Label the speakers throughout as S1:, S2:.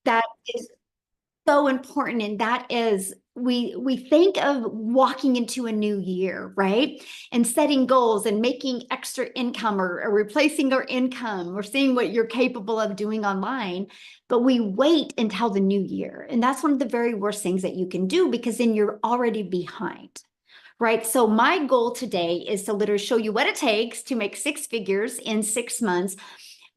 S1: That is so important. And that is, we think of walking into a new year, right? And setting goals and making extra income, or replacing our income, or seeing what you're capable of doing online. But we wait until the new year. And that's one of the very worst things that you can do, because then you're already behind. Right. So my goal today is to literally show you what it takes to make six figures in 6 months,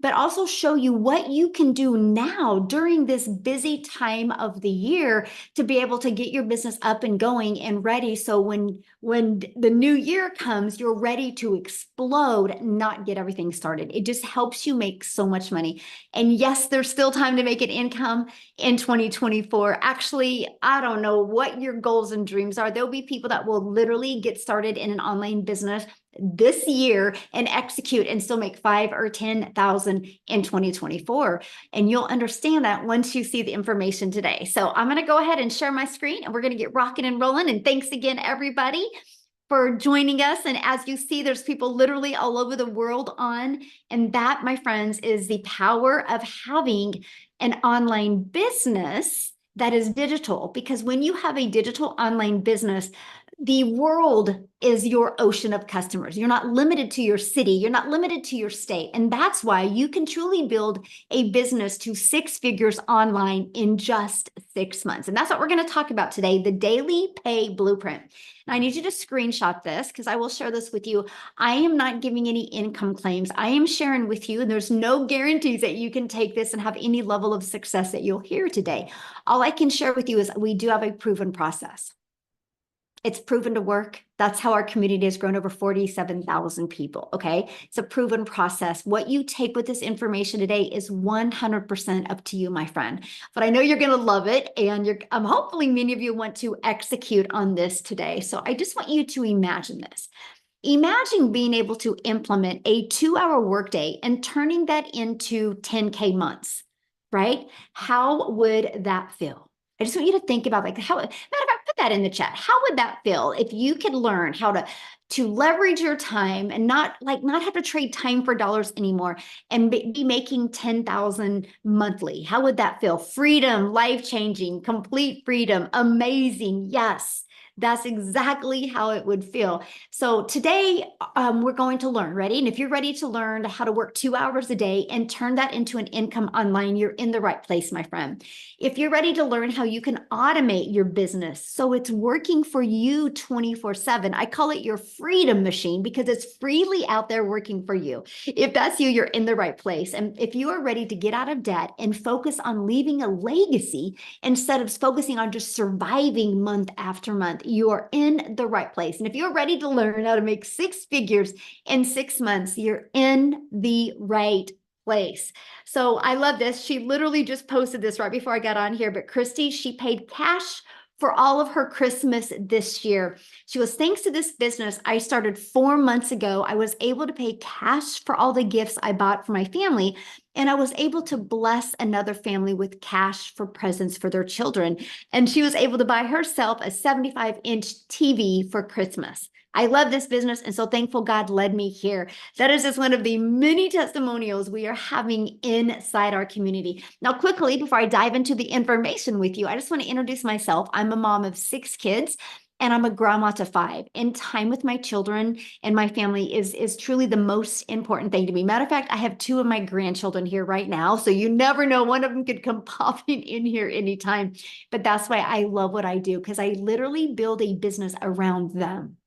S1: but also show you what you can do now during this busy time of the year to be able to get your business up and going and ready. So when the new year comes, you're ready to explode, not get everything started. It just helps you make so much money. And yes, there's still time to make an income in 2024. Actually, I don't know what your goals and dreams are. There'll be people that will literally get started in an online business this year and execute and still make 5 or 10,000 in 2024. And you'll understand that once you see the information today. So I'm going to go ahead and share my screen, and we're going to get rocking and rolling. And thanks again, everybody, for joining us. And as you see, there's people literally all over the world on. And that, my friends, is the power of having an online business that is digital. Because when you have a digital online business, the world is your ocean of customers. You're not limited to your city. You're not limited to your state. And that's why you can truly build a business to six figures online in just 6 months. And that's what we're going to talk about today, the Daily Pay Blueprint. And I need you to screenshot this, because I will share this with you. I am not giving any income claims. I am sharing with you, and there's no guarantees that you can take this and have any level of success that you'll hear today. All I can share with you is we do have a proven process. It's proven to work. That's how our community has grown over 47,000 people. Okay. It's a proven process. What you take with this information today is 100% up to you, my friend. But I know you're going to love it. And hopefully many of you want to execute on this today. So I just want you to imagine this. Imagine being able to implement a 2-hour workday and turning that into 10K months, right? How would that feel? I just want you to think about, like, how, matter of fact, put that in the chat. How would that feel if you could learn how to leverage your time and not have to trade time for dollars anymore, and be making 10,000 monthly? How would that feel? Freedom, life-changing, complete freedom, amazing. Yes. That's exactly how it would feel. So today we're going to learn, ready? And if you're ready to learn how to work 2 hours a day and turn that into an income online, you're in the right place, my friend. If you're ready to learn how you can automate your business so it's working for you 24/7, I call it your freedom machine, because it's freely out there working for you. If that's you, you're in the right place. And if you are ready to get out of debt and focus on leaving a legacy instead of focusing on just surviving month after month, you are in the right place. And if you're ready to learn how to make six figures in 6 months, you're in the right place. So I love this. She literally just posted this right before I got on here, but Christy, she paid cash for all of her Christmas this year. She was, thanks to this business I started 4 months ago, I was able to pay cash for all the gifts I bought for my family. And I was able to bless another family with cash for presents for their children. And she was able to buy herself a 75-inch TV for Christmas. I love this business, and so thankful God led me here. That is just one of the many testimonials we are having inside our community. Now, quickly, before I dive into the information with you, I just want to introduce myself. I'm a mom of 6 kids, and I'm a grandma to 5. And time with my children and my family is truly the most important thing to me. Matter of fact, I have 2 of my grandchildren here right now, so you never know. One of them could come popping in here anytime. But that's why I love what I do, because I literally build a business around them.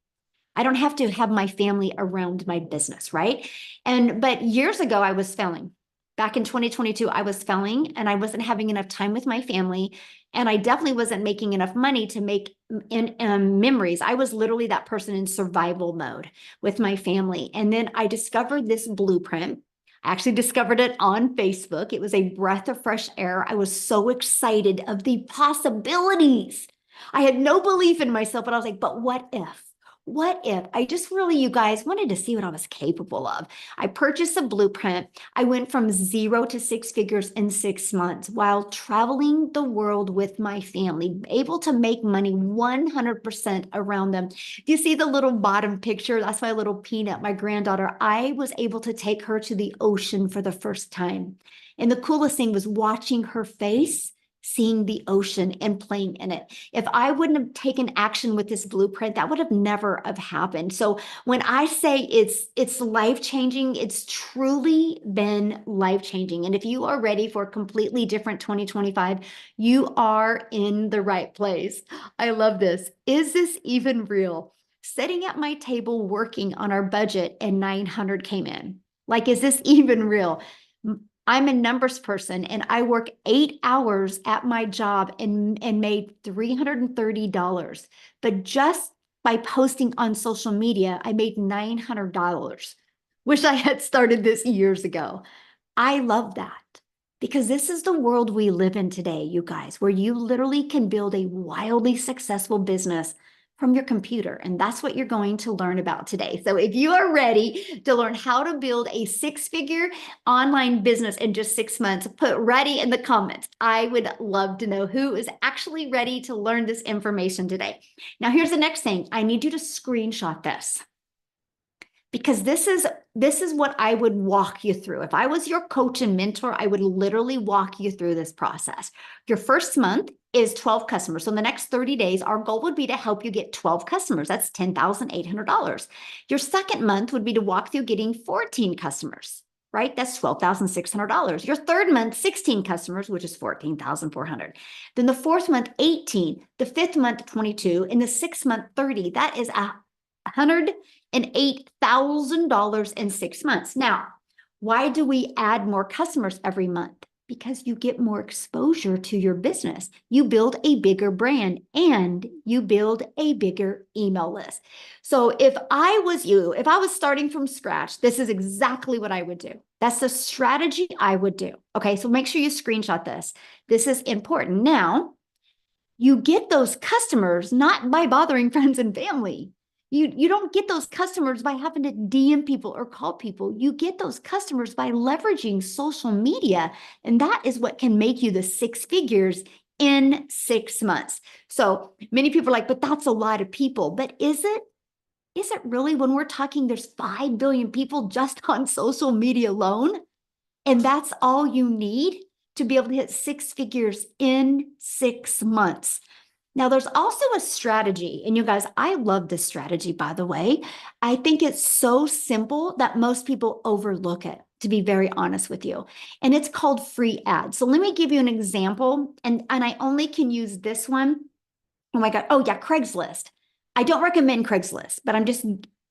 S1: I don't have to have my family around my business, right? But years ago, I was failing. Back in 2022, I was failing, and I wasn't having enough time with my family. And I definitely wasn't making enough money to make memories. I was literally that person in survival mode with my family. And then I discovered this blueprint. I actually discovered it on Facebook. It was a breath of fresh air. I was so excited of the possibilities. I had no belief in myself, but I was like, but what if? what if I just really, you guys, wanted to see what I was capable of? I purchased a blueprint. I went from 0 to 6 figures in 6 months while traveling the world with my family, able to make money 100% around them. Do you see the little bottom picture? That's my little Peanut, my granddaughter. I was able to take her to the ocean for the first time. And the coolest thing was watching her face, seeing the ocean and playing in it. If I wouldn't have taken action with this blueprint, that would have never have happened. So when I say it's life-changing, it's truly been life-changing. And if you are ready for a completely different 2025, you are in the right place. I love this. Is this even real? Sitting at my table working on our budget and 900 came in. Like, is this even real? I'm a numbers person and I work 8 hours at my job and made $330. But just by posting on social media, I made $900. Wish I had started this years ago. I love that because this is the world we live in today, you guys, where you literally can build a wildly successful business from your computer. And that's what you're going to learn about today. So if you are ready to learn how to build a 6-figure online business in just 6 months, put ready in the comments. I would love to know who is actually ready to learn this information today. Now, here's the next thing. I need you to screenshot this, because this is what I would walk you through. If I was your coach and mentor, I would literally walk you through this process. Your first month is 12 customers. So in the next 30 days, our goal would be to help you get 12 customers. That's $10,800. Your second month would be to walk through getting 14 customers, right? That's $12,600. Your third month, 16 customers, which is $14,400. Then the fourth month, 18. The fifth month, 22. And the sixth month, 30. That is $108,000 in 6 months. Now, why do we add more customers every month? Because you get more exposure to your business. You build a bigger brand and you build a bigger email list. So if I was you, if I was starting from scratch, this is exactly what I would do. That's the strategy I would do. Okay, so make sure you screenshot this. This is important. Now, you get those customers not by bothering friends and family. You don't get those customers by having to DM people or call people. You get those customers by leveraging social media. And that is what can make you the 6 figures in 6 months. So many people are like, but that's a lot of people. But is it? Is it really? When we're talking, there's 5 billion people just on social media alone. And that's all you need to be able to hit 6 figures in 6 months. Now, there's also a strategy, and you guys, I love this strategy, by the way. I think it's so simple that most people overlook it, to be very honest with you. And it's called free ads. So let me give you an example, and I only can use this one. Oh my God. Oh yeah, Craigslist. I don't recommend Craigslist, but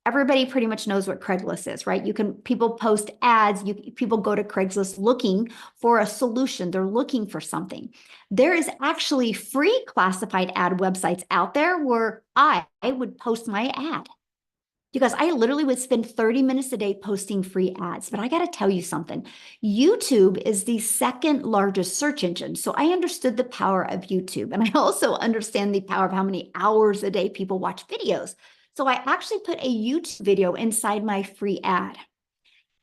S1: everybody pretty much knows what Craigslist is, right? People post ads, people go to Craigslist looking for a solution. They're looking for something. There is actually free classified ad websites out there where I would post my ad. You guys, I literally would spend 30 minutes a day posting free ads, but I got to tell you something. YouTube is the second largest search engine. So I understood the power of YouTube. And I also understand the power of how many hours a day people watch videos. So I actually put a YouTube video inside my free ad.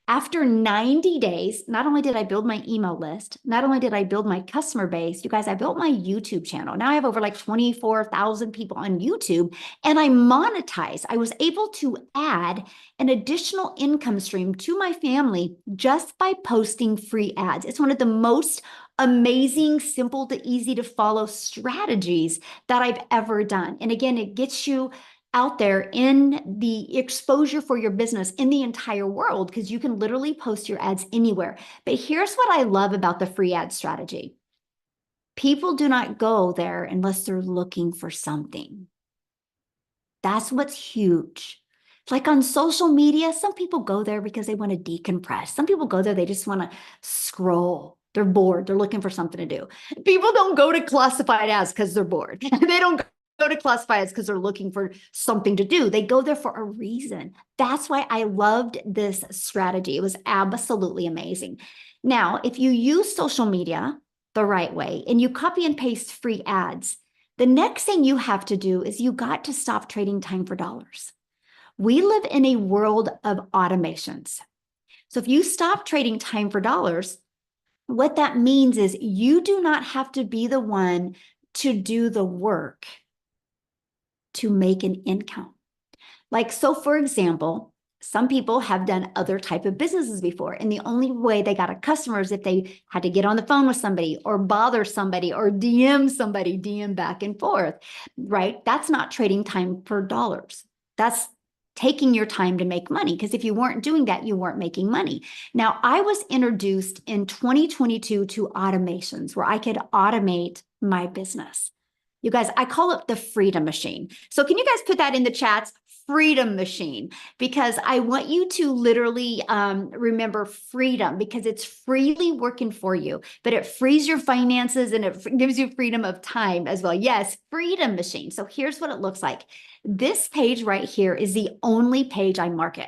S1: After 90 days, not only did I build my email list, not only did I build my customer base, you guys, I built my YouTube channel. Now I have over like 24,000 people on YouTube and I monetize. I was able to add an additional income stream to my family just by posting free ads. It's one of the most amazing, simple to easy to follow strategies that I've ever done. And again, it gets you out there in the exposure for your business in the entire world, because you can literally post your ads anywhere. But here's what I love about the free ad strategy. People do not go there unless they're looking for something. That's what's huge. Like on social media, some people go there because they want to decompress. Some people go there, they just want to scroll. They're bored. They're looking for something to do. People don't go to classified ads because they're bored. They don't go to classifieds because they're looking for something to do. They go there for a reason. That's why I loved this strategy. It was absolutely amazing. Now, if you use social media the right way and you copy and paste free ads, the next thing you have to do is you got to stop trading time for dollars. We live in a world of automations. So if you stop trading time for dollars, what that means is you do not have to be the one to do the work to make an income. Like, so for example, some people have done other type of businesses before, and the only way they got a customer is if they had to get on the phone with somebody or bother somebody or DM somebody, DM back and forth, right? That's not trading time for dollars. That's taking your time to make money, because if you weren't doing that, you weren't making money. Now, I was introduced in 2022 to automations where I could automate my business. You guys, I call it the freedom machine. So can you guys put that in the chats? Freedom machine, because I want you to literally remember freedom, because it's freely working for you, but it frees your finances and it gives you freedom of time as well. Yes, freedom machine. So here's what it looks like. This page right here is the only page I market.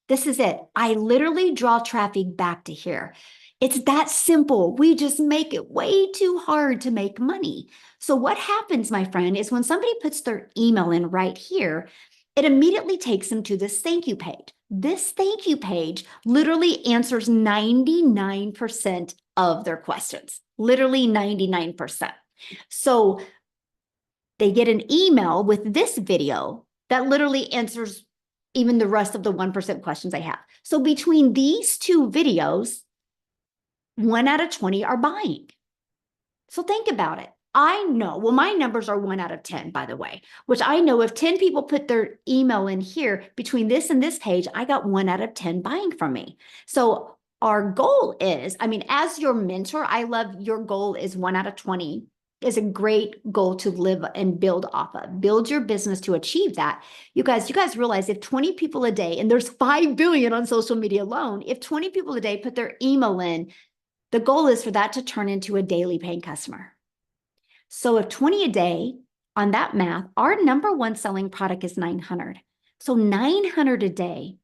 S1: This is it. I literally draw traffic back to here. It's that simple. We just make it way too hard to make money. So what happens, my friend, is when somebody puts their email in right here, it immediately takes them to this thank you page. This thank you page literally answers 99% of their questions, literally 99%. So they get an email with this video that literally answers even the rest of the 1% questions I have. So between these two videos, 1 out of 20 are buying. So think about it. I know, well, my numbers are 1 out of 10, by the way, which I know if 10 people put their email in here between this and this page, I got 1 out of 10 buying from me. So our goal is, I mean, as your mentor, I love your goal is 1 out of 20 is a great goal to live and build off of. Build your business to achieve that. You guys realize if 20 people a day, and there's 5 billion on social media alone, if 20 people a day put their email in, the goal is for that to turn into a daily paying customer. So if 20 a day on that math, our number one selling product is 900. So 900 a day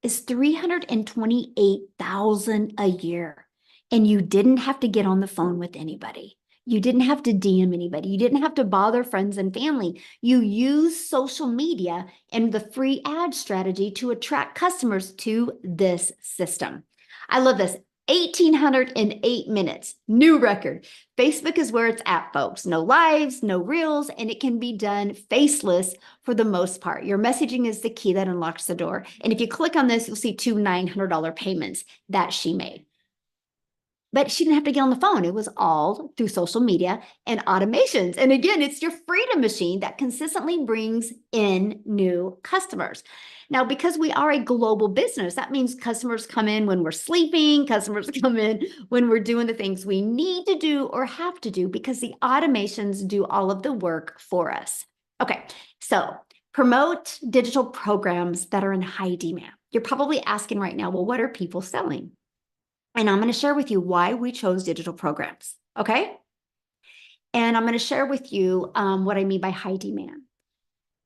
S1: is 328,000 a year. And you didn't have to get on the phone with anybody. You didn't have to DM anybody. You didn't have to bother friends and family. You use social media and the free ad strategy to attract customers to this system. I love this. 1,808 minutes, new record. Facebook is where it's at, folks. No lives, no reels, and it can be done faceless for the most part. Your messaging is the key that unlocks the door. And if you click on this, you'll see 2 $900 payments that she made. But she didn't have to get on the phone. It was all through social media and automations. And again, it's your freedom machine that consistently brings in new customers. Now, because we are a global business, that means customers come in when we're sleeping, customers come in when we're doing the things we need to do or have to do, because the automations do all of the work for us. Okay, so promote digital programs that are in high demand. You're probably asking right now, well, what are people selling? And I'm going to share with you why we chose digital programs, okay? And I'm going to share with you what I mean by high demand.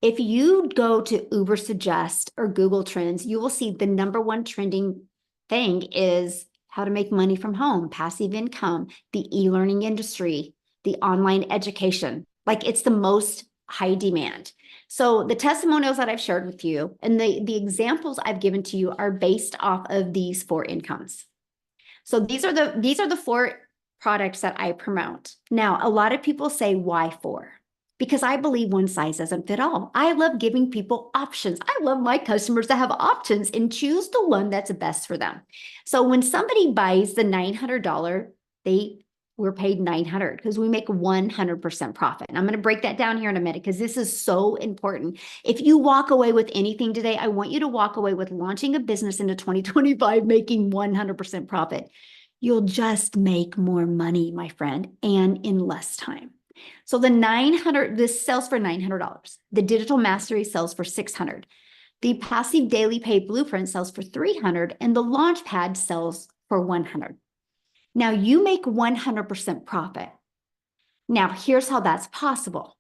S1: If you go to Uber Suggest or Google Trends, you will see the number one trending thing is how to make money from home, passive income, the e-learning industry, the online education. Like, it's the most high demand. So the testimonials that I've shared with you and the examples I've given to you are based off of these 4 incomes. So these are the 4 products that I promote. Now, a lot of people say, why 4? Because I believe one size doesn't fit all. I love giving people options. I love my customers to have options and choose the one that's best for them. So when somebody buys the $900, we're paid $900 because we make 100% profit. And I'm going to break that down here in a minute because this is so important. If you walk away with anything today, I want you to walk away with launching a business into 2025, making 100% profit. You'll just make more money, my friend, and in less time. So this sells for $900. The Digital Mastery sells for $600. The Passive Daily Pay Blueprint sells for $300, and the Launchpad sells for $100. Now you make 100% profit. Now here's how that's possible.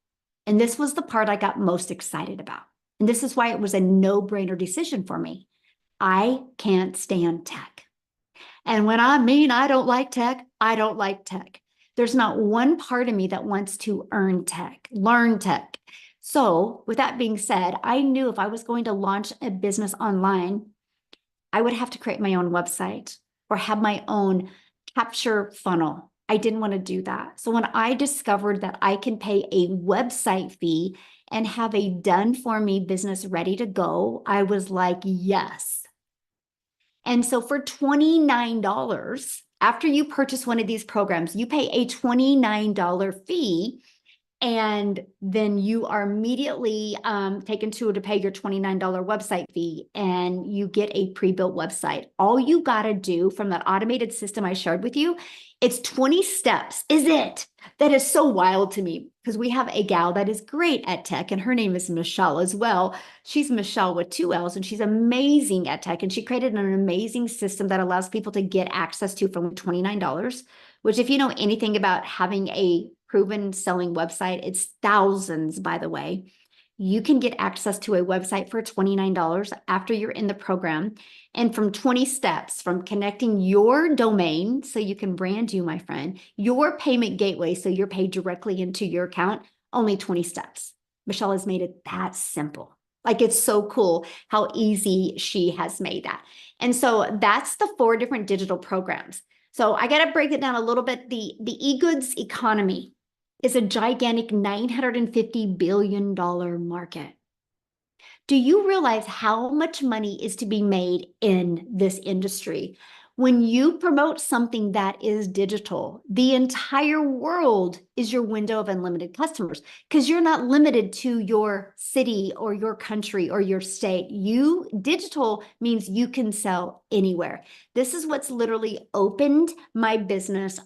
S1: And this was the part I got most excited about. And this is why it was a no-brainer decision for me. I can't stand tech. And when I mean I don't like tech, I don't like tech. There's not one part of me that wants to earn tech, learn tech, So with that being said, I knew if I was going to launch a business online, I would have to create my own website or have my own capture funnel. I didn't want to do that. So when I discovered that I can pay a website fee and have a done for me business ready to go, I was like, yes. And so for $29, after you purchase one of these programs, you pay a $29 fee, and then you are immediately taken to pay your $29 website fee, and you get a pre-built website. All you got to do from that automated system I shared with you, it's 20 steps, is it? That is so wild to me, because we have a gal that is great at tech, and her name is Michelle as well. She's Michelle with 2 L's, and she's amazing at tech, and she created an amazing system that allows people to get access to for $29, which, if you know anything about having a proven selling website, it's thousands, by the way. You can get access to a website for $29 after you're in the program. And from 20 steps, from connecting your domain so you can brand you, my friend, your payment gateway so you're paid directly into your account, only 20 steps. Michelle has made it that simple. Like, it's so cool how easy she has made that. And so that's the 4 different digital programs. So I got to break it down a little bit. The e-goods economy is a gigantic $950 billion market. Do you realize how much money is to be made in this industry? When you promote something that is digital, the entire world is your window of unlimited customers, because you're not limited to your city or your country or your state. Digital means you can sell anywhere. This is what's literally opened my business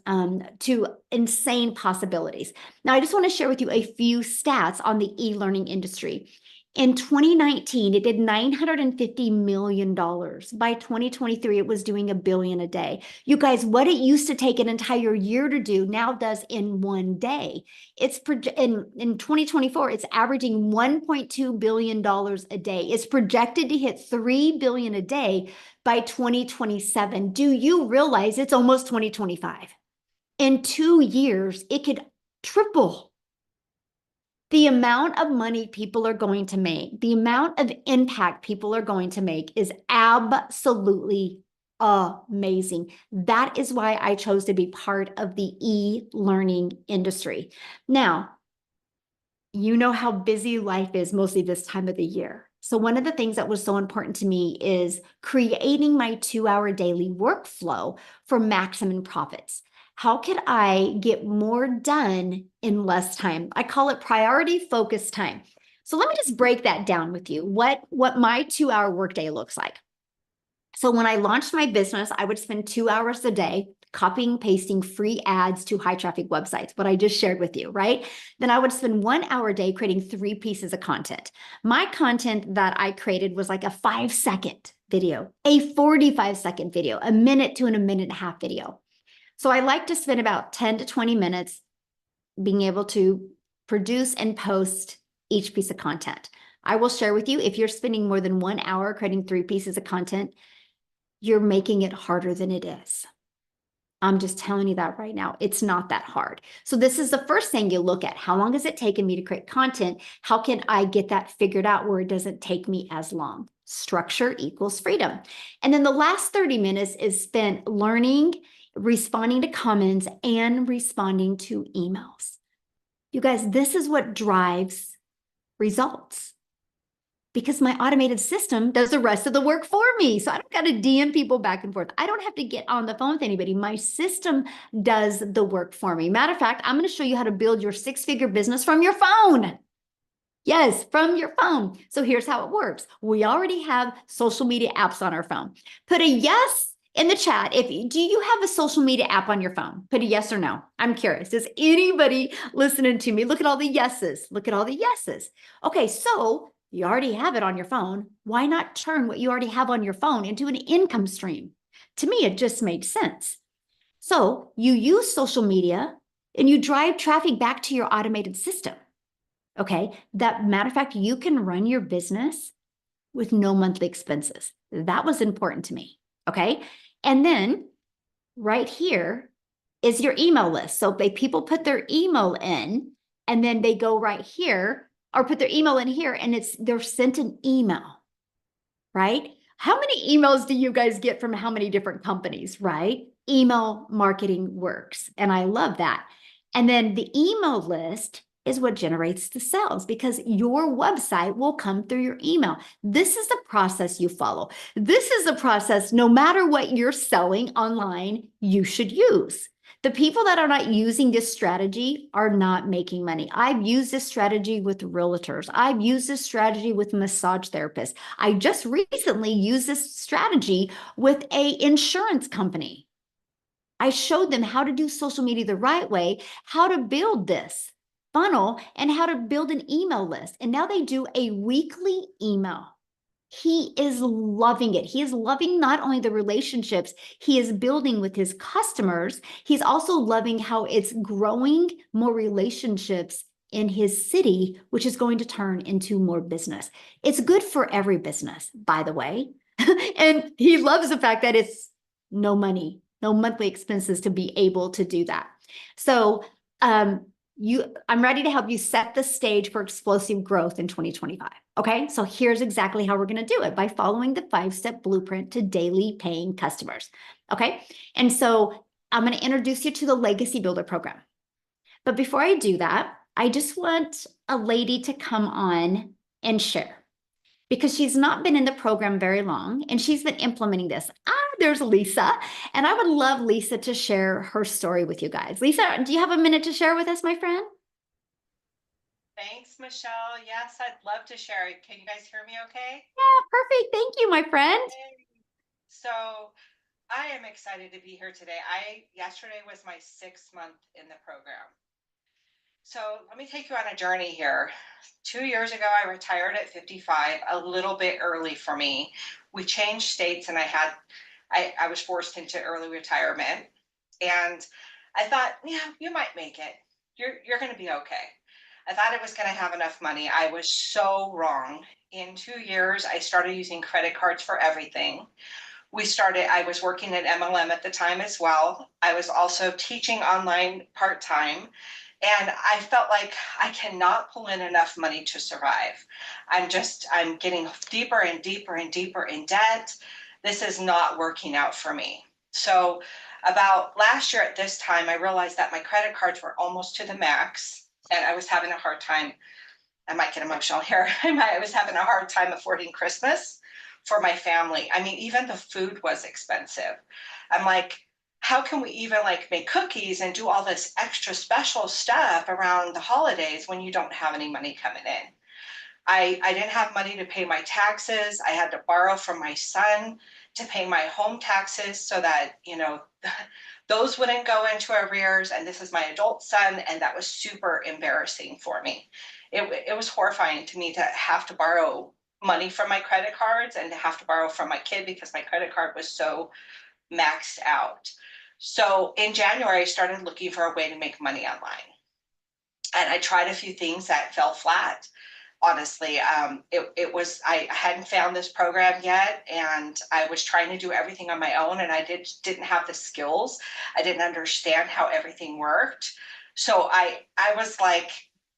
S1: to insane possibilities. Now, I just want to share with you a few stats on the e-learning industry. In 2019, it did $950 million. By 2023, it was doing $1 billion a day. You guys, what it used to take an entire year to do now does in one day. It's in 2024, it's averaging $1.2 billion a day. It's projected to hit $3 billion a day by 2027. Do you realize it's almost 2025? In 2 years, it could triple. The amount of money people are going to make, the amount of impact people are going to make is absolutely amazing. That is why I chose to be part of the e-learning industry. Now, you know how busy life is mostly this time of the year. So one of the things that was so important to me is creating my 2-hour daily workflow for maximum profits. How could I get more done in less time? I call it priority focus time. So let me just break that down with you, what my 2-hour workday looks like. So when I launched my business, I would spend 2 hours a day copying, pasting free ads to high traffic websites, what I just shared with you, right? Then I would spend 1 hour a day creating 3 pieces of content. My content that I created was like a 5-second video, a 45-second video, a minute to a minute and a half video. So I like to spend about 10 to 20 minutes being able to produce and post each piece of content. I will share with you, if you're spending more than 1 hour creating 3 pieces of content, you're making it harder than it is. I'm just telling you that right now. It's not that hard. So this is the first thing you look at. How long has it taken me to create content? How can I get that figured out where it doesn't take me as long? Structure equals freedom. And then the last 30 minutes is spent learning, responding to comments, and responding to emails. You guys, this is what drives results, because my automated system does the rest of the work for me. So I don't got to DM people back and forth. I don't have to get on the phone with anybody. My system does the work for me. Matter of fact, I'm going to show you how to build your 6-figure business from your phone. Yes, from your phone. So here's how it works. We already have social media apps on our phone. Put a yes in the chat. Do you have a social media app on your phone? Put a yes or no. I'm curious. Does anybody listening to me? Look at all the yeses. Look at all the yeses. Okay, so you already have it on your phone. Why not turn what you already have on your phone into an income stream? To me, it just made sense. So you use social media and you drive traffic back to your automated system. Okay, matter of fact, you can run your business with no monthly expenses. That was important to me. Okay, and then right here is your email list. So people put their email in, and then they go right here. or put their email in here, and they're sent an email, right? How many emails do you guys get from how many different companies, right? Email marketing works. And I love that. And then the email list is what generates the sales, because your website will come through your email. This is the process you follow. This is the process, no matter what you're selling online, you should use. The people that are not using this strategy are not making money. I've used this strategy with realtors. I've used this strategy with massage therapists. I just recently used this strategy with an insurance company. I showed them how to do social media the right way, how to build this funnel, and how to build an email list. And now they do a weekly email. He is loving it. He is loving not only the relationships he is building with his customers, he's also loving how it's growing more relationships in his city, which is going to turn into more business. It's good for every business, by the way. And he loves the fact that it's no money, no monthly expenses to be able to do that. So I'm ready to help you set the stage for explosive growth in 2025. Okay, so here's exactly how we're going to do it, by following the 5-step blueprint to daily paying customers. Okay, and so I'm going to introduce you to the Legacy Builder program. But before I do that, I just want a lady to come on and share, because she's not been in the program very long and she's been implementing this. There's Lisa. And I would love Lisa to share her story with you guys. Lisa, do you have a minute to share with us, my friend?
S2: Thanks, Michelle. Yes, I'd love to share it. Can you guys hear me okay?
S1: Yeah, perfect. Thank you, my friend.
S2: Yay. So I am excited to be here today. Yesterday was my 6th month in the program. So let me take you on a journey here. 2 years ago, I retired at 55, a little bit early for me. We changed states and I was forced into early retirement. And I thought, yeah, you might make it. You're going to be okay. I thought I was going to have enough money. I was so wrong. In 2 years, I started using credit cards for everything. I was working at MLM at the time as well. I was also teaching online part-time. And I felt like I cannot pull in enough money to survive. I'm getting deeper and deeper and deeper in debt. This is not working out for me. So about last year at this time, I realized that my credit cards were almost to the max and I was having a hard time. I might get emotional here. I was having a hard time affording Christmas for my family. I mean, even the food was expensive. I'm like, how can we even like make cookies and do all this extra special stuff around the holidays when you don't have any money coming in? I didn't have money to pay my taxes. I had to borrow from my son to pay my home taxes so that, those wouldn't go into arrears. And this is my adult son. And that was super embarrassing for me. It was horrifying to me to have to borrow money from my credit cards and to have to borrow from my kid because my credit card was so maxed out. So in January, I started looking for a way to make money online. And I tried a few things that fell flat. Honestly, I hadn't found this program yet, and I was trying to do everything on my own, and I didn't have the skills. I didn't understand how everything worked. So I was like,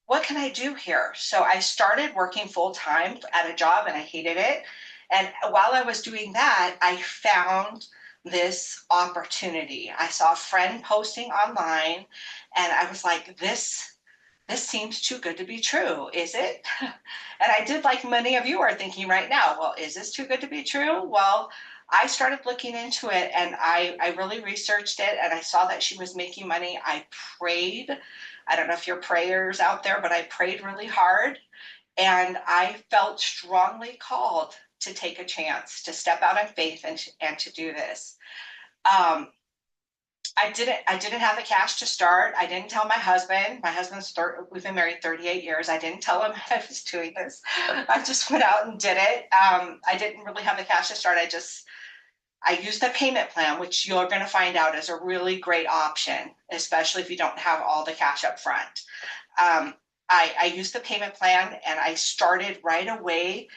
S2: what can I do here? So I started working full time at a job, and I hated it. And while I was doing that, I found this opportunity. I saw a friend posting online, and I was like, this seems too good to be true, is it? And I did, like many of you are thinking right now, well, is this too good to be true? Well, I started looking into it and I really researched it and I saw that she was making money. I prayed. I don't know if you're prayers out there, but I prayed really hard and I felt strongly called to take a chance, to step out in faith and to do this. I didn't have the cash to start. I didn't tell my husband. We've been married 38 years. I didn't tell him I was doing this. I just went out and did it. I didn't really have the cash to start. I used the payment plan, which you're going to find out is a really great option, especially if you don't have all the cash up front. I used the payment plan and I started right away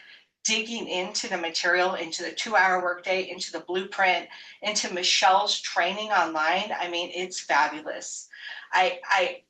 S2: digging into the material, into the 2-hour workday, into the blueprint, into Michelle's training online. I mean, it's fabulous. I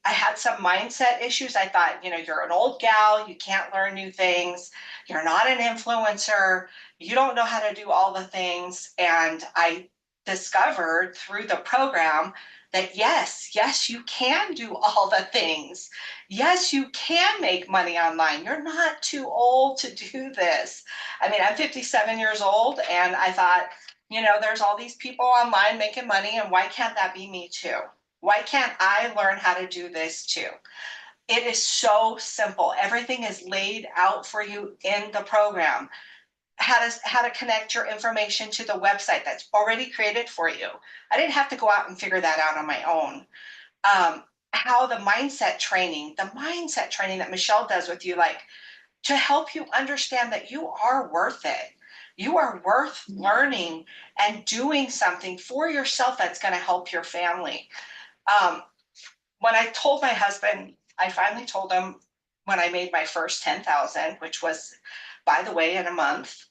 S2: had some mindset issues. I thought, you're an old gal, you can't learn new things, you're not an influencer, you don't know how to do all the things. And I discovered through the program that yes, you can do all the things. Yes, you can make money online. You're not too old to do this. I mean, I'm 57 years old, and I thought, there's all these people online making money, and why can't that be me too? Why can't I learn how to do this too? It is so simple. Everything is laid out for you in the program. How to connect your information to the website that's already created for you. I didn't have to go out and figure that out on my own. How the mindset training that Michelle does with you, like, to help you understand that you are worth it. You are worth learning and doing something for yourself that's going to help your family. When I told my husband, I finally told him when I made my first 10,000, which was, by the way, in a month.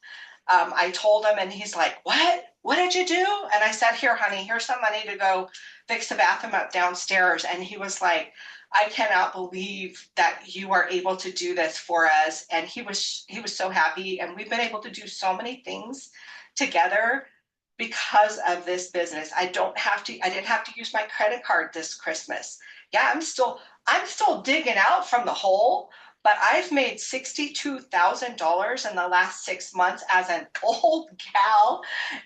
S2: I told him, and he's like, "What? What did you do?" And I said, "Here, honey, here's some money to go fix the bathroom up downstairs." And he was like, "I cannot believe that you are able to do this for us." And he was so happy. And we've been able to do so many things together because of this business. I didn't have to use my credit card this Christmas. Yeah, I'm still digging out from the hole, but I've made $62,000 in the last 6 months as an old gal.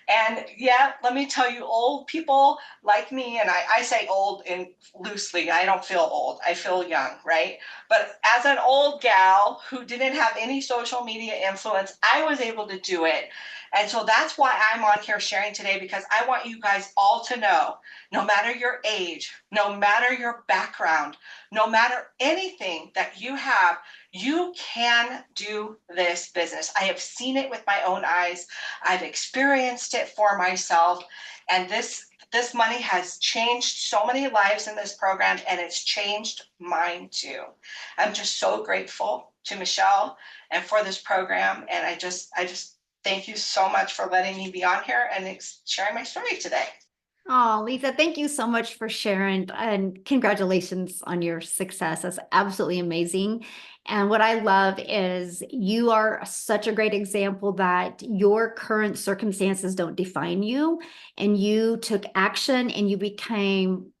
S2: And yeah, let me tell you, old people like me, and I say old in loosely, I don't feel old, I feel young, right? But as an old gal who didn't have any social media influence, I was able to do it. And so that's why I'm on here sharing today, because I want you guys all to know, no matter your age, no matter your background, no matter anything that you have, you can do this business. I have seen it with my own eyes. I've experienced it for myself. And this money has changed so many lives in this program, and it's changed mine too. I'm just so grateful to Michelle and for this program. And I just thank you so much for letting me be on here and sharing my story today.
S1: Oh, Lisa, thank you so much for sharing, and congratulations on your success. That's absolutely amazing. And what I love is you are such a great example that your current circumstances don't define you, and you took action and you became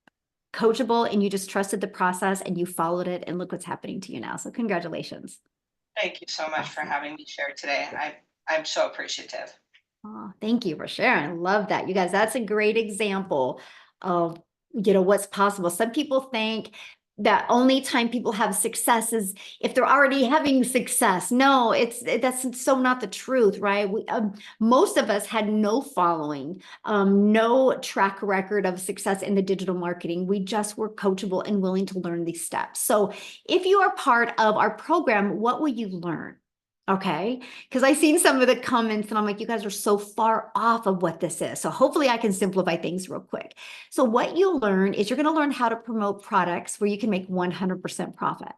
S1: coachable and you just trusted the process and you followed it, and look what's happening to you now. So congratulations.
S2: Thank you so much for having me share today. I'm so appreciative.
S1: Oh, thank you for sharing. Love that. You guys, that's a great example of, what's possible. Some people think that only time people have success is if they're already having success. No, that's so not the truth, right? Most of us had no following, no track record of success in the digital marketing. We just were coachable and willing to learn these steps. So if you are part of our program, what will you learn? Okay, because I've seen some of the comments and I'm like, you guys are so far off of what this is. So hopefully I can simplify things real quick. So what you learn is you're going to learn how to promote products where you can make 100% profit.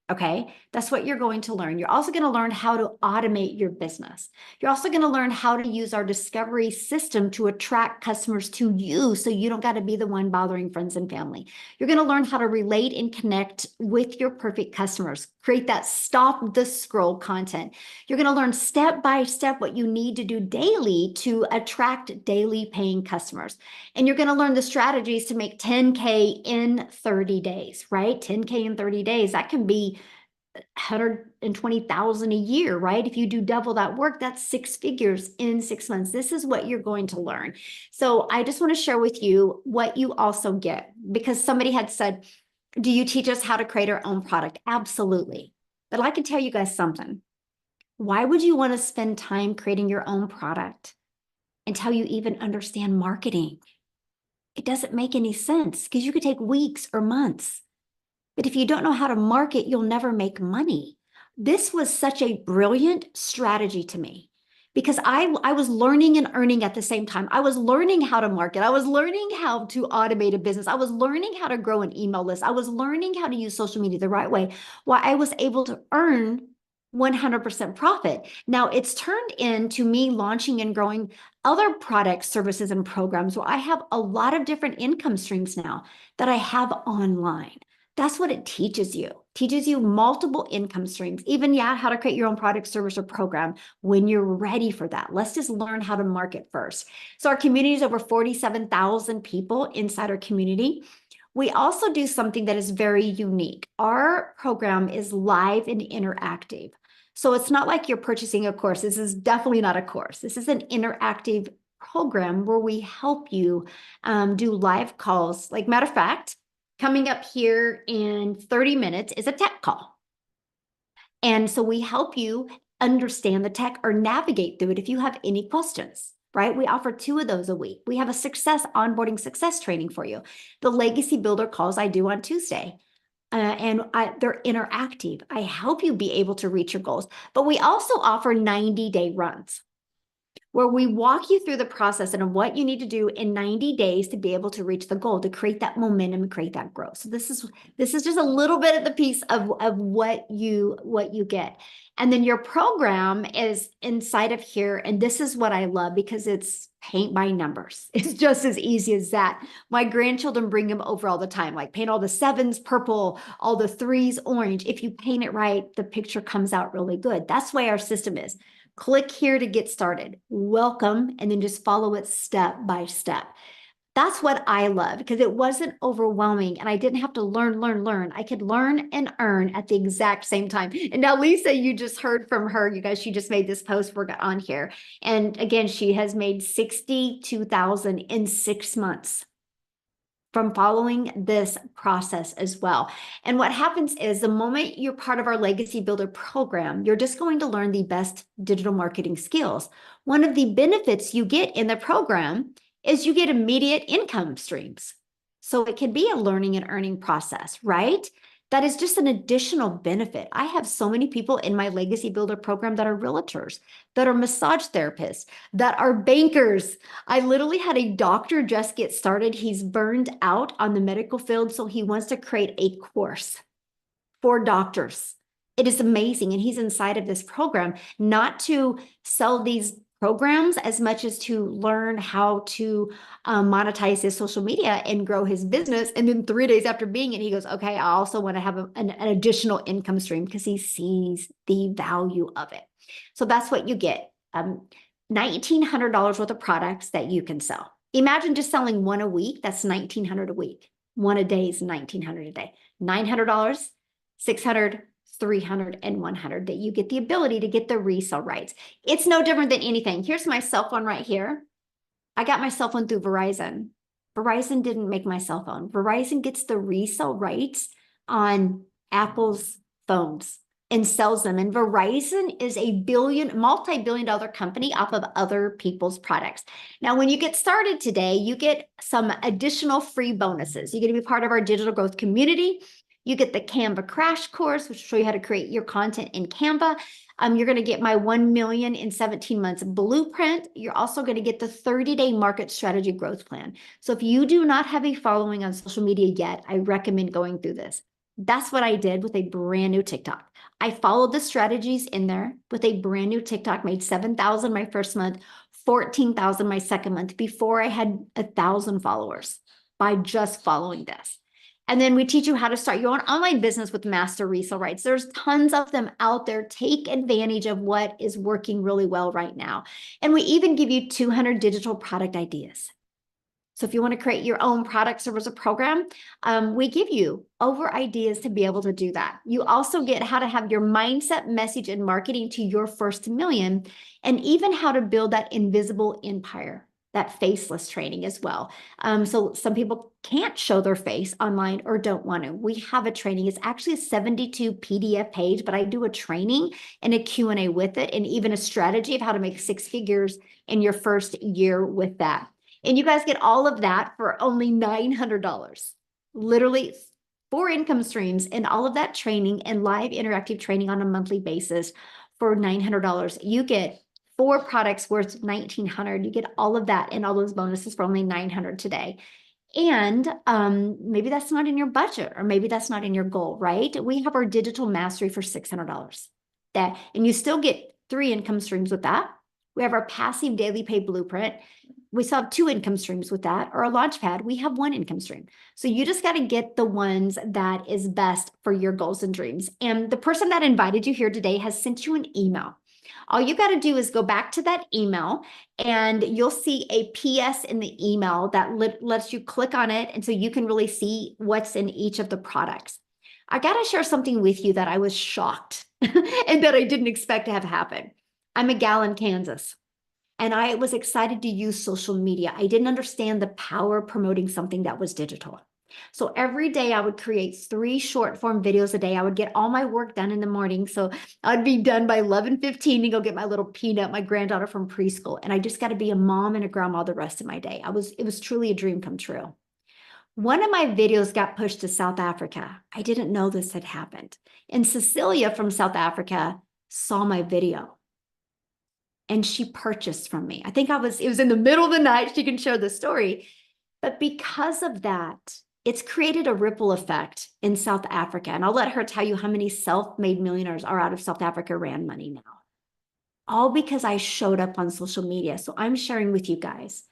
S1: Okay, that's what you're going to learn. You're also going to learn how to automate your business. You're also going to learn how to use our discovery system to attract customers to you so you don't got to be the one bothering friends and family. You're going to learn how to relate and connect with your perfect customers, create that stop the scroll content. You're going to learn step by step what you need to do daily to attract daily paying customers. And you're going to learn the strategies to make 10K in 30 days, right? 10K in 30 days, that can be 120,000 a year, right? If you do double that work, that's 6 figures in 6 months. This is what you're going to learn. So I just want to share with you what you also get, because somebody had said, do you teach us how to create our own product? Absolutely. But I can tell you guys something. Why would you want to spend time creating your own product until you even understand marketing? It doesn't make any sense, because you could take weeks or months. But if you don't know how to market, you'll never make money. This was such a brilliant strategy to me, because I was learning and earning at the same time. I was learning how to market. I was learning how to automate a business. I was learning how to grow an email list. I was learning how to use social media the right way, while I was able to earn 100% profit. Now it's turned into me launching and growing other products, services, and programs where I have a lot of different income streams now that I have online. That's what it teaches you. Teaches you multiple income streams, even how to create your own product, service, or program when you're ready for that. Let's just learn how to market first. So our community is over 47,000 people inside our community. We also do something that is very unique. Our program is live and interactive. So it's not like you're purchasing a course. This is definitely not a course. This is an interactive program where we help you do live calls. Like, matter of fact, coming up here in 30 minutes is a tech call. And so we help you understand the tech or navigate through it if you have any questions, right? We offer 2 of those a week. We have a onboarding success training for you. The legacy builder calls I do on Tuesday. They're interactive. I help you be able to reach your goals, but we also offer 90-day runs where we walk you through the process and what you need to do in 90 days to be able to reach the goal, to create that momentum and create that growth. So this is just a little bit of the piece of what you get. And then your program is inside of here. And this is what I love because it's paint by numbers. It's just as easy as that. My grandchildren bring them over all the time, like paint all the 7s purple, all the 3s orange. If you paint it right, the picture comes out really good. That's why our system is. Click here to get started. Welcome, and then just follow it step by step. That's what I love because it wasn't overwhelming and I didn't have to learn. I could learn and earn at the exact same time. And now Lisa, you just heard from her, you guys, she just made this post we're on here. And again, she has made $62,000 in 6 months from following this process as well. And what happens is the moment you're part of our Legacy Builder program, you're just going to learn the best digital marketing skills. One of the benefits you get in the program is you get immediate income streams. So it can be a learning and earning process, right? That is just an additional benefit. I have so many people in my Legacy Builder program that are realtors, that are massage therapists, that are bankers. I literally had a doctor just get started. He's burned out on the medical field, so he wants to create a course for doctors. It is amazing. And he's inside of this program, not to sell these programs as much as to learn how to monetize his social media and grow his business. And then 3 days after being it, he goes, okay, I also want to have an additional income stream because he sees the value of it. So that's what you get. $1,900 worth of products that you can sell. Imagine just selling 1 a week. That's $1,900 a week. 1 a day is $1,900 a day. $900, $600, $300, and $100 that you get the ability to get the resale rights. It's no different than anything. Here's my cell phone right here. I got my cell phone through Verizon. Verizon didn't make my cell phone. Verizon gets the resale rights on Apple's phones and sells them. And Verizon is a multi-billion-dollar company off of other people's products. Now, when you get started today, you get some additional free bonuses. You get to be part of our digital growth community. You get the Canva crash course, which will show you how to create your content in Canva. You're going to get my 1 million in 17 months blueprint. You're also going to get the 30-day market strategy growth plan. So if you do not have a following on social media yet, I recommend going through this. That's what I did with a brand new TikTok. I followed the strategies in there with a brand new TikTok, made 7,000 my first month, 14,000 my second month before I had 1,000 followers by just following this. And then we teach you how to start your own online business with master resale rights. There's tons of them out there. Take advantage of what is working really well right now. And we even give you 200 digital product ideas. So if you want to create your own product, service, or program, we give you over ideas to be able to do that. You also get how to have your mindset, message, and marketing to your first million, and even how to build that invisible empire. That faceless training as well. So some people can't show their face online or don't want to. We have a training. It's actually a 72 PDF page, but I do a training and a Q&A with it, and even a strategy of how to make 6 figures in your first year with that. And you guys get all of that for only $900. Literally 4 income streams and all of that training and live interactive training on a monthly basis for $900. You get 4 products worth $1,900. You get all of that and all those bonuses for only $900 today. And maybe that's not in your budget, or maybe that's not in your goal, right? We have our digital mastery for $600. that, and you still get 3 income streams with that. We have our passive daily pay blueprint. We still have 2 income streams with that, or a Launchpad. We have 1 income stream. So you just got to get the ones that is best for your goals and dreams. And the person that invited you here today has sent you an email. All you got to do is go back to that email and you'll see a PS in the email that lets you click on it. And so you can really see what's in each of the products. I got to share something with you that I was shocked and that I didn't expect to have happen. I'm a gal in Kansas and I was excited to use social media. I didn't understand the power of promoting something that was digital. So every day I would create 3 short form videos a day. I would get all my work done in the morning. So I'd be done by 11:15 and go get my little Peanut, my granddaughter from preschool. And I just got to be a mom and a grandma the rest of my day. It was truly a dream come true. One of my videos got pushed to South Africa. I didn't know this had happened. And Cecilia from South Africa saw my video and she purchased from me. I think it was in the middle of the night. She can share the story. But because of that, it's created a ripple effect in South Africa. And I'll let her tell you how many self-made millionaires are out of South Africa rand money now. All because I showed up on social media. So I'm sharing with you guys,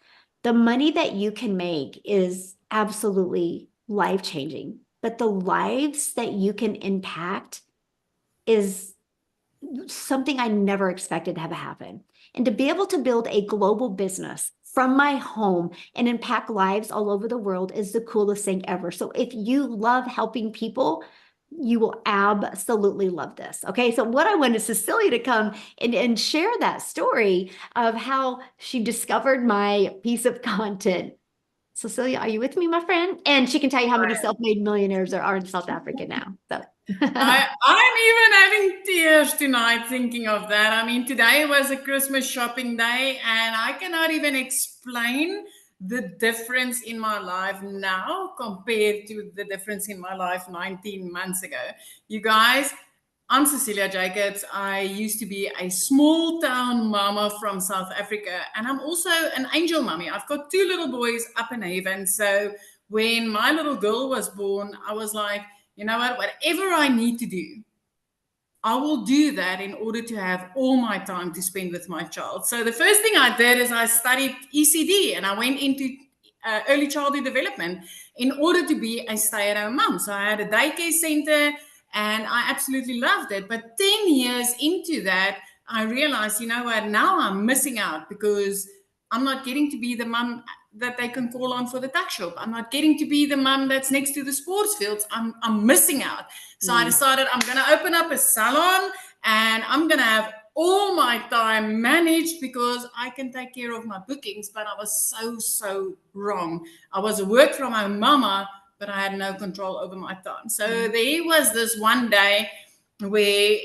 S1: the money that you can make is absolutely life-changing. But the lives that you can impact is something I never expected to have happen. And to be able to build a global business from my home and impact lives all over the world is the coolest thing ever. So if you love helping people, you will absolutely love this. Okay, so what I wanted Cecilia to come and share that story of how she discovered my piece of content. Cecilia, are you with me, my friend? And she can tell you how many self-made millionaires there are in South Africa now. So
S3: I'm even having tears tonight thinking of that. I mean, today was a Christmas shopping day, and I cannot even explain the difference in my life now compared to the difference in my life 19 months ago. You guys, I'm Cecilia Jacobs. I used to be a small town mama from South Africa, and I'm also an angel mommy. I've got 2 little boys up in heaven. So when my little girl was born, I was like, you know what, whatever I need to do, I will do that in order to have all my time to spend with my child. So the first thing I did is I studied ECD and I went into early childhood development in order to be a stay-at-home mom. So I had a daycare center and I absolutely loved it. But 10 years into that, I realized, you know what, now I'm missing out because I'm not getting to be the mom that they can call on for the tuck shop. I'm not getting to be the mom that's next to the sports fields. I'm missing out. So I decided I'm going to open up a salon and I'm going to have all my time managed because I can take care of my bookings. But I was so wrong. I was a work from home mama, but I had no control over my time. So there was this one day where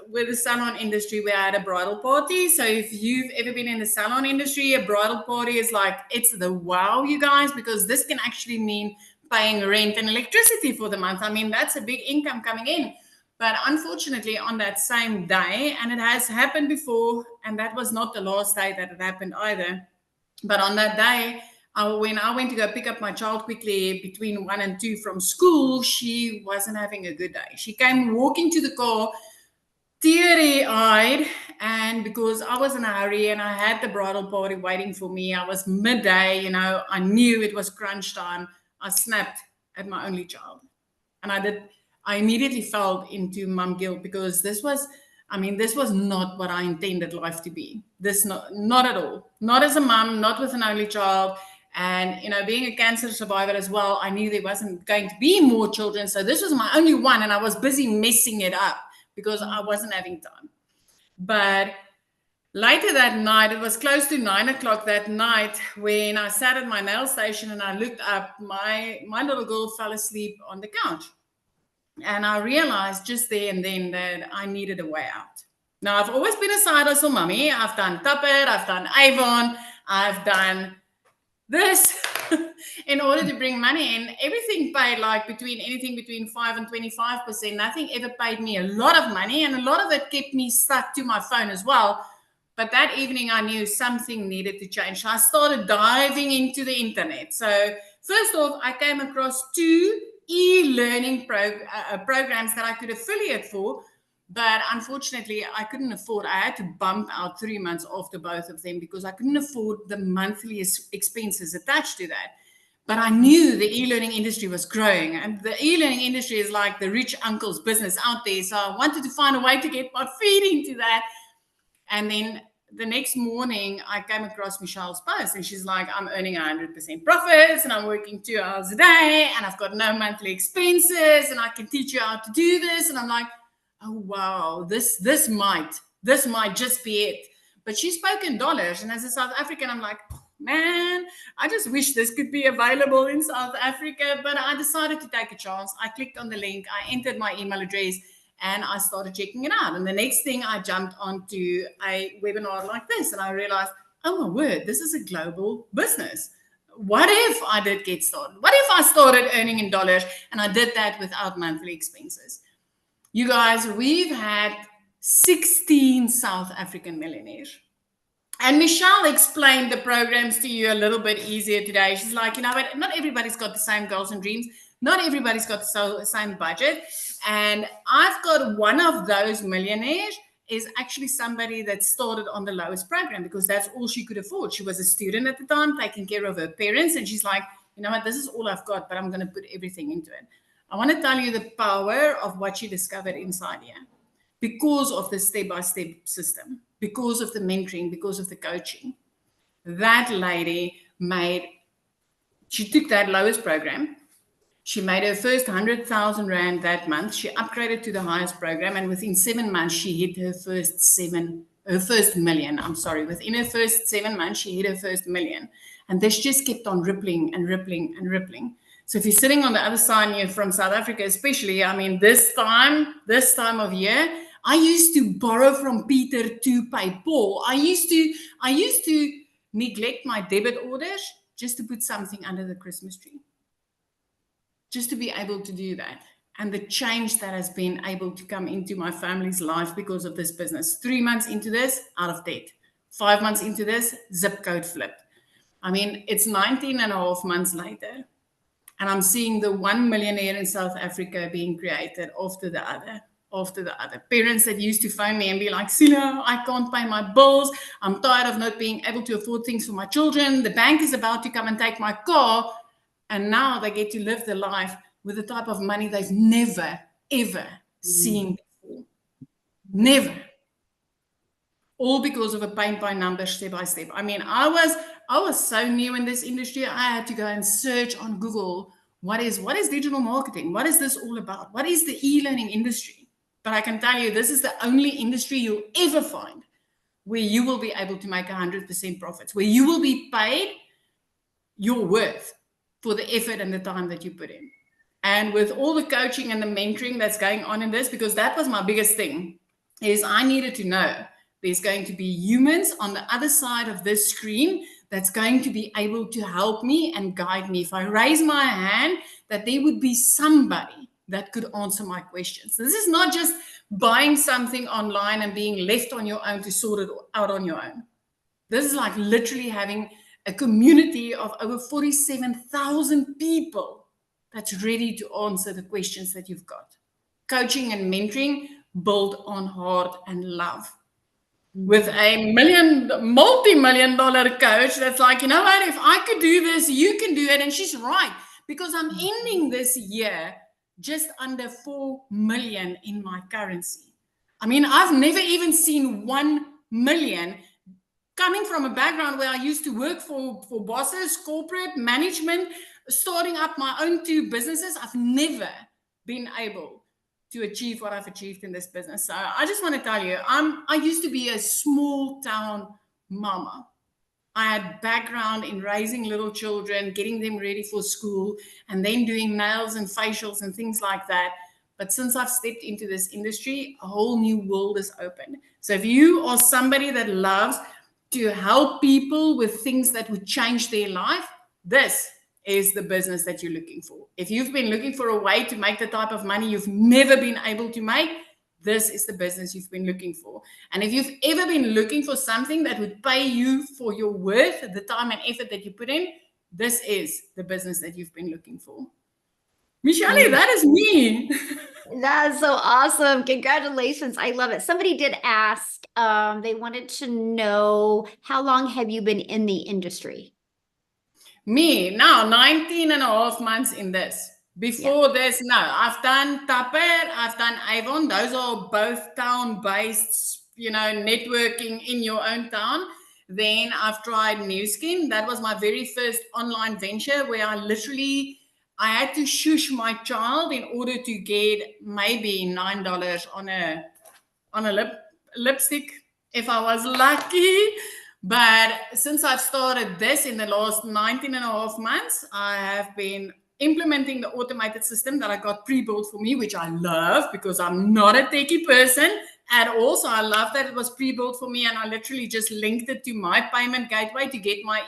S3: with the salon industry, we had a bridal party. So if you've ever been in the salon industry, a bridal party is like, it's the wow, you guys, because this can actually mean paying rent and electricity for the month. I mean, that's a big income coming in. But unfortunately, on that same day, and it has happened before, and that was not the last day that it happened either. But on that day, when I went to go pick up my child quickly between 1 and 2 from school, she wasn't having a good day. She came walking to the car, teary-eyed, and because I was in a hurry and I had the bridal party waiting for me, I was midday, you know, I knew it was crunch time. I snapped at my only child. And I immediately fell into mum guilt because this was not what I intended life to be. Not at all. Not as a mum, not with an only child. And, you know, being a cancer survivor as well, I knew there wasn't going to be more children. So this was my only one. And I was busy messing it up because I wasn't having time. But later that night, it was close to 9 o'clock that night when I sat at my nail station and I looked up, my little girl fell asleep on the couch. And I realized just there and then that I needed a way out. Now, I've always been a side hustle mommy. I've done Tuppet, I've done Avon, I've done this in order to bring money in. Everything paid like anything between 5 and 25%. Nothing ever paid me a lot of money, and a lot of it kept me stuck to my phone as well. But that evening I knew something needed to change. So I started diving into the internet. So first off, I came across 2 e-learning programs that I could affiliate for But unfortunately, I couldn't afford. I had to bump out 3 months after both of them because I couldn't afford the monthly expenses attached to that. But I knew the e-learning industry was growing, and the e-learning industry is like the rich uncle's business out there. So I wanted to find a way to get my feet into that. And then the next morning, I came across Michelle's post, and she's like, I'm earning 100% profits, and I'm working 2 hours a day, and I've got no monthly expenses, and I can teach you how to do this. And I'm like, oh wow, this might just be it. But she spoke in dollars, and as a South African, I'm like, man, I just wish this could be available in South Africa. But I decided to take a chance. I clicked on the link, I entered my email address, and I started checking it out. And the next thing, I jumped onto a webinar like this, and I realized, oh my word, this is a global business. What if I did get started? What if I started earning in dollars and I did that without monthly expenses? You guys, we've had 16 South African millionaires. And Michelle explained the programs to you a little bit easier today. She's like, but not everybody's got the same goals and dreams. Not everybody's got the same budget. And I've got one of those millionaires is actually somebody that started on the lowest program because that's all she could afford. She was a student at the time, taking care of her parents. And she's like, this is all I've got, but I'm going to put everything into it. I want to tell you the power of what she discovered inside here because of the step-by-step system, because of the mentoring, because of the coaching. That lady she took that lowest program. She made her first 100,000 Rand that month. She upgraded to the highest program. And within 7 months, she hit her first million. Within her first 7 months, she hit her first million. And this just kept on rippling and rippling and rippling. So if you're sitting on the other side and you're from South Africa, especially, this time of year, I used to borrow from Peter to pay Paul. I used to neglect my debit orders just to put something under the Christmas tree. Just to be able to do that. And the change that has been able to come into my family's life because of this business. 3 months into this, out of debt. 5 months into this, zip code flipped. It's 19 and a half months later. And I'm seeing the one millionaire in South Africa being created after the other. Parents that used to phone me and be like, Sila, I can't pay my bills. I'm tired of not being able to afford things for my children. The bank is about to come and take my car. And now they get to live their life with the type of money they've never, ever seen before. Never. All because of a paint by number, step by step. I was so new in this industry. I had to go and search on Google. What is digital marketing? What is this all about? What is the e-learning industry? But I can tell you, this is the only industry you'll ever find where you will be able to make 100% profits, where you will be paid your worth for the effort and the time that you put in. And with all the coaching and the mentoring that's going on in this, because that was my biggest thing, is I needed to know there's going to be humans on the other side of this screen that's going to be able to help me and guide me. If I raise my hand, that there would be somebody that could answer my questions. This is not just buying something online and being left on your own to sort it out on your own. This is like literally having a community of over 47,000 people that's ready to answer the questions that you've got. Coaching and mentoring built on heart and love. With a multi-million dollar coach that's like, if I could do this, you can do it. And she's right, because I'm ending this year just under 4 million in my currency. I've never even seen 1 million coming from a background where I used to work for bosses, corporate management, starting up my own 2 businesses. I've never been able to achieve what I've achieved in this business. So I just want to tell you, I used to be a small town mama. I had background in raising little children, getting them ready for school, and then doing nails and facials and things like that. But since I've stepped into this industry, a whole new world is open. So if you are somebody that loves to help people with things that would change their life, this is the business that you're looking for. If you've been looking for a way to make the type of money you've never been able to make, this is the business you've been looking for. And if you've ever been looking for something that would pay you for your worth, the time and effort that you put in, this is the business that you've been looking for. Michelle, that is me.
S1: That's so awesome. Congratulations. I love it. Somebody did ask, they wanted to know how long have you been in the industry?
S3: Me, now 19 and a half months in this. Before this, no, I've done Tupper, I've done Avon. Those are both town-based, networking in your own town. Then I've tried New Skin. That was my very first online venture where I had to shush my child in order to get maybe $9 on a lipstick if I was lucky. But since I've started this in the last 19 and a half months, I have been implementing the automated system that I got pre-built for me, which I love because I'm not a techie person at all. So I love that it was pre-built for me, and I literally just linked it to my payment gateway to get my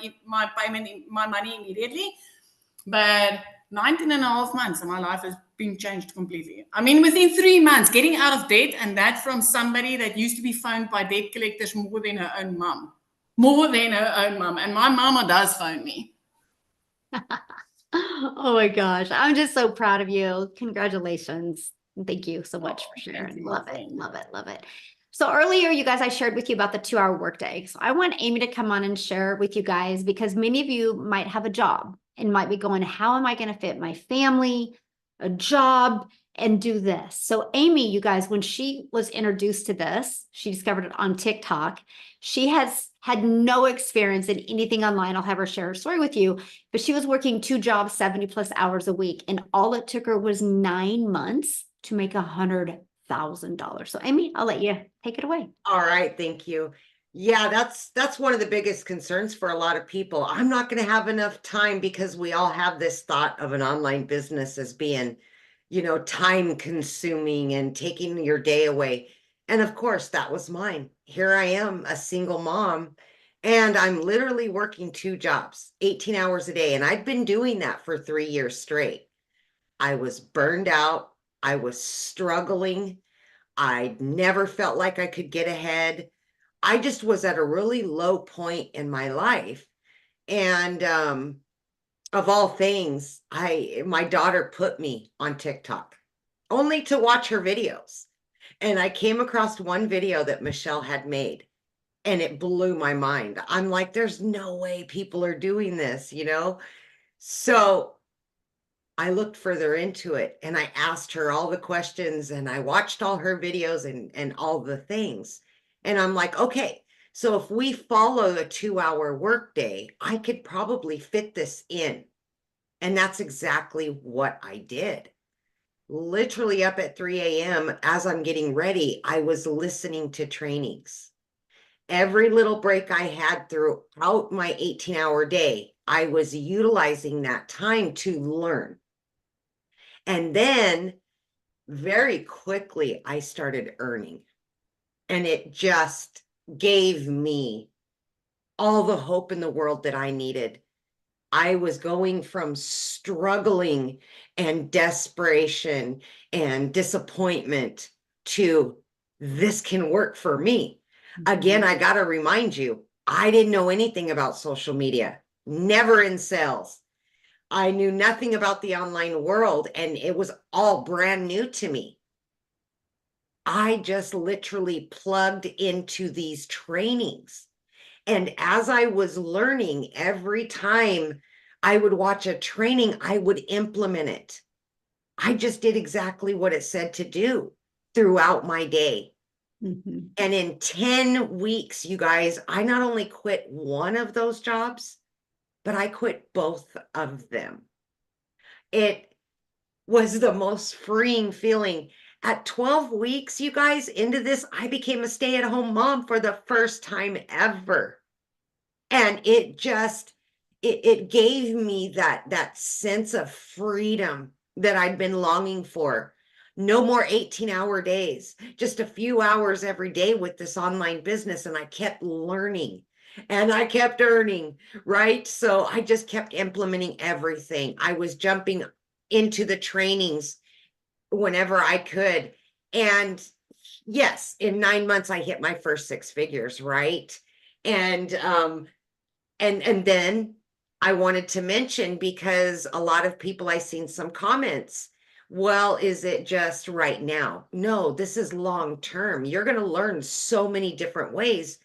S3: money immediately. But 19 and a half months and my life has been changed completely. I mean, within 3 months, getting out of debt, and that from somebody that used to be phoned by debt collectors more than her own mom. More than her own mom. And my mama does phone me.
S1: Oh my gosh. I'm just so proud of you. Congratulations. Thank you so much for sharing. Love it. Love it. Love it. So earlier, you guys, I shared with you about the 2-hour workday. So I want Amy to come on and share with you guys, because many of you might have a job and might be going, how am I going to fit my family, a job, and do this? So Amy, you guys, when she was introduced to this, she discovered it on TikTok. She has had no experience in anything online. I'll have her share her story with you, but she was working 2 jobs, 70+ hours a week. And all it took her was 9 months to make $100,000. So Amy, I'll let you take it away.
S4: All right, thank you. Yeah, that's one of the biggest concerns for a lot of people. I'm not going to have enough time, because we all have this thought of an online business as being, time consuming and taking your day away. And of course, that was mine. Here I am, a single mom, and I'm literally working 2 jobs, 18 hours a day. And I'd been doing that for 3 years straight. I was burned out. I was struggling. I never felt like I could get ahead. I just was at a really low point in my life. And of all things, my daughter put me on TikTok only to watch her videos. And I came across one video that Michelle had made, and it blew my mind. I'm like, there's no way people are doing this, So I looked further into it, and I asked her all the questions, and I watched all her videos and all the things. And I'm like, okay, so if we follow a 2-hour workday, I could probably fit this in. And that's exactly what I did. Literally up at 3 a.m. as I'm getting ready, I was listening to trainings. Every little break I had throughout my 18-hour day, I was utilizing that time to learn. And then very quickly, I started earning. And it just gave me all the hope in the world that I needed. I was going from struggling and desperation and disappointment to, this can work for me. Again, I got to remind you, I didn't know anything about social media, never in sales. I knew nothing about the online world, and it was all brand new to me. I just literally plugged into these trainings. And as I was learning, every time I would watch a training, I would implement it. I just did exactly what it said to do throughout my day. And in 10 weeks, you guys, I not only quit one of those jobs, but I quit both of them. It was the most freeing feeling. At 12 weeks, you guys, into this, I became a stay-at-home mom for the first time ever. And it just, it gave me that sense of freedom that I'd been longing for. No more 18-hour days, just a few hours every day with this online business. And I kept learning and I kept earning, right? So I just kept implementing everything. I was jumping into the trainings whenever I could. And yes, in 9 months, I hit my first 6 figures, right? And then I wanted to mention, because a lot of people, I seen some comments, well, is it just right now? No, this is long term. You're going to learn so many different ways.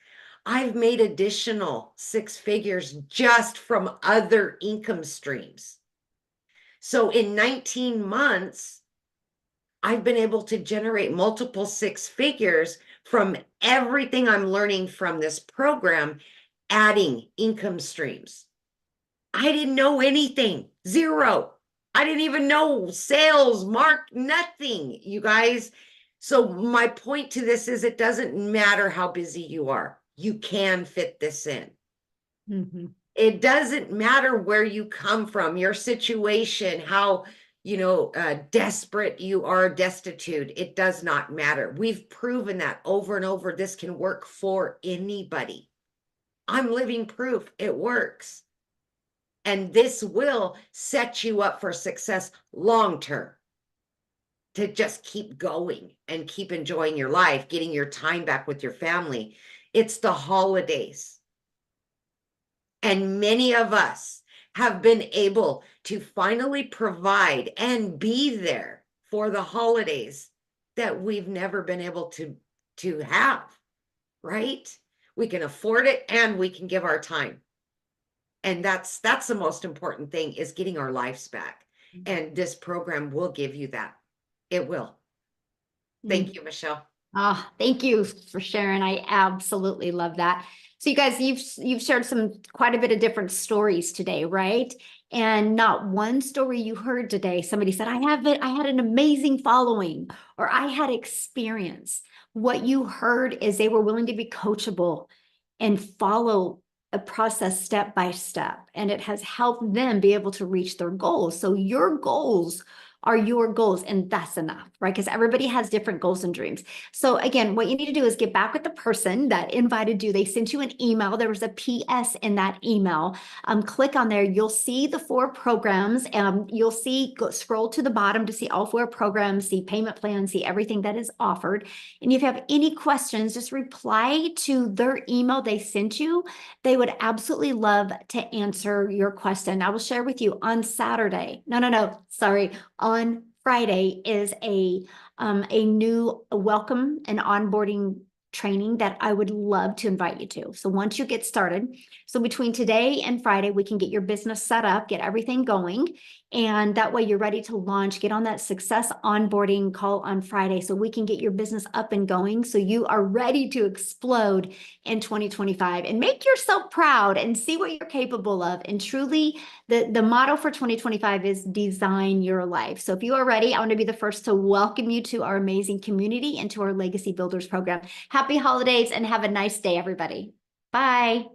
S4: I've made additional 6 figures just from other income streams. So in 19 months, I've been able to generate multiple 6 figures from everything I'm learning from this program, adding income streams. I didn't know anything, zero. I didn't even know sales, nothing, you guys. So my point to this is it doesn't matter how busy you are. You can fit this in.
S1: Mhm.
S4: It doesn't matter where you come from, your situation, how, desperate you are, destitute. It does not matter. We've proven that over and over. This can work for anybody. I'm living proof it works. And this will set you up for success long term. To just keep going and keep enjoying your life, getting your time back with your family. It's the holidays. And many of us have been able to finally provide and be there for the holidays that we've never been able to have, right? We can afford it and we can give our time. And that's the most important thing, is getting our lives back. And this program will give you that. It will. Thank you, Michelle.
S1: Oh, thank you for sharing. I absolutely love that. So you guys, you've shared quite a bit of different stories today, right? And not one story you heard today, somebody said, I had an amazing following, or I had experience. What you heard is they were willing to be coachable and follow a process step by step, and it has helped them be able to reach their goals. So your goals are your goals, and that's enough, right? Because everybody has different goals and dreams. So again, what you need to do is get back with the person that invited you. They sent you an email. There was a PS in that email. Click on there. You'll see the 4 programs. You'll see, scroll to the bottom to see all 4 programs, see payment plans, see everything that is offered. And if you have any questions, just reply to their email they sent you. They would absolutely love to answer your question. I will share with you on Saturday. On Friday is a new welcome and onboarding training that I would love to invite you to. So once you get started, so between today and Friday, we can get your business set up, get everything going. And that way you're ready to launch, get on that success onboarding call on Friday so we can get your business up and going. So you are ready to explode in 2025 and make yourself proud and see what you're capable of. And truly the motto for 2025 is design your life. So if you are ready, I want to be the first to welcome you to our amazing community and to our Legacy Builders program. Happy holidays and have a nice day, everybody. Bye.